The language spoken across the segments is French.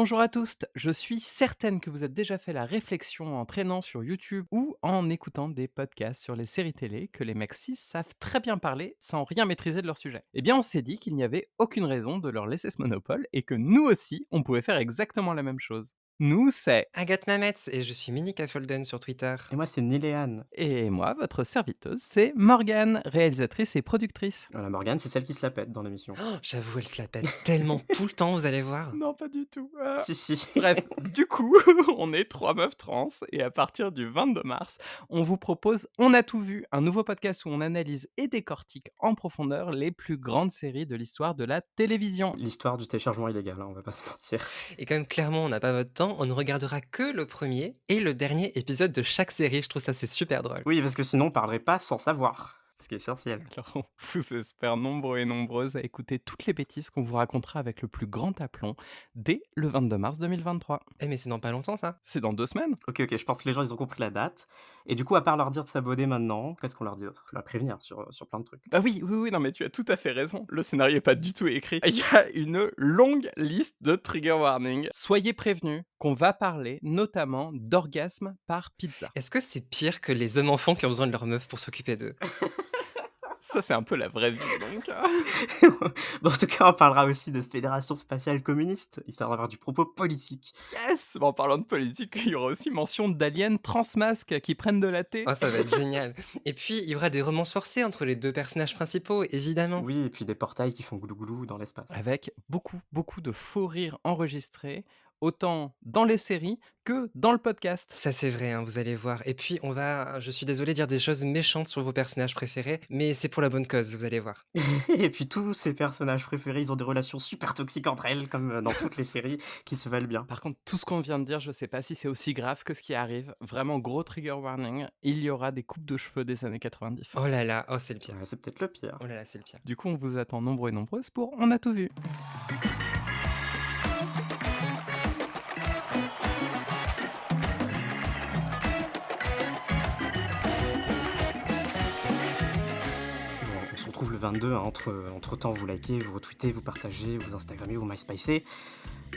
Bonjour à tous, je suis certaine que vous êtes déjà fait la réflexion en traînant sur YouTube ou en écoutant des podcasts sur les séries télé que les mecs cis savent très bien parler sans rien maîtriser de leur sujet. Eh bien on s'est dit qu'il n'y avait aucune raison de leur laisser ce monopole et que nous aussi on pouvait faire exactement la même chose. Nous c'est... Agathe Mametz et je suis Minika Folden sur Twitter. Et moi, c'est Niléane. Et moi, votre serviteuse, c'est Morgane, réalisatrice et productrice. Voilà, Morgane, c'est celle qui se la pète dans l'émission. Oh, j'avoue, elle se la pète tellement tout le temps, vous allez voir. Non, pas du tout. Si, si. Bref, du coup, on est 3 meufs trans et à partir du 22 mars, on vous propose On a tout vu, un nouveau podcast où on analyse et décortique en profondeur les plus grandes séries de l'histoire de la télévision. L'histoire du téléchargement illégal, hein, on va pas se mentir. Et comme clairement on n'a pas votre temps, on ne regardera que le premier et le dernier épisode de chaque série. Je trouve ça c'est super drôle. Oui, parce que sinon, on parlerait pas sans savoir, ce qui est essentiel. Alors, on vous espère nombreux et nombreuses à écouter toutes les bêtises qu'on vous racontera avec le plus grand aplomb dès le 22 mars 2023. Eh mais c'est dans pas longtemps ça. C'est dans 2 semaines. Ok, je pense que les gens, ils ont compris la date. Et du coup, à part leur dire de s'abonner maintenant, qu'est-ce qu'on leur dit d'autre? La prévenir sur plein de trucs. Ah oui, oui, oui, non, mais tu as tout à fait raison. Le scénario est pas du tout écrit. Il y a une longue liste de trigger warnings. Soyez prévenus qu'on va parler notamment d'orgasme par pizza. Est-ce que c'est pire que les hommes enfants qui ont besoin de leur meuf pour s'occuper d'eux? Ça, c'est un peu la vraie vie, donc. Bon, en tout cas, on parlera aussi de Fédération spatiale communiste, histoire d'avoir du propos politique. Yes! Bon, en parlant de politique, il y aura aussi mention d'aliens transmasques qui prennent de la thé. Oh ça va être génial. Et puis il y aura des romances forcées entre les deux personnages principaux, évidemment. Oui, et puis des portails qui font goulou-goulou dans l'espace. Avec beaucoup, beaucoup de faux rires enregistrés, autant dans les séries que dans le podcast. Ça c'est vrai, hein, vous allez voir. Et puis on va, je suis désolé, dire des choses méchantes sur vos personnages préférés, mais c'est pour la bonne cause, vous allez voir. Et puis tous ces personnages préférés, ils ont des relations super toxiques entre elles, comme dans toutes les séries qui se valent bien. Par contre, tout ce qu'on vient de dire, je sais pas si c'est aussi grave que ce qui arrive. Vraiment gros trigger warning, il y aura des coupes de cheveux des années 90. Oh là là, oh c'est le pire. Ouais, c'est peut-être le pire. Oh là là, c'est le pire. Du coup, on vous attend nombreux et nombreuses pour On a tout vu. Bon, on se retrouve le 22, hein, entre-temps, vous likez, vous retweetez, vous partagez, vous Instagrammez, vous MySpacez.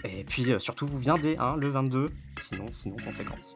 Et puis surtout, vous viendez, hein, le 22. Sinon, conséquence.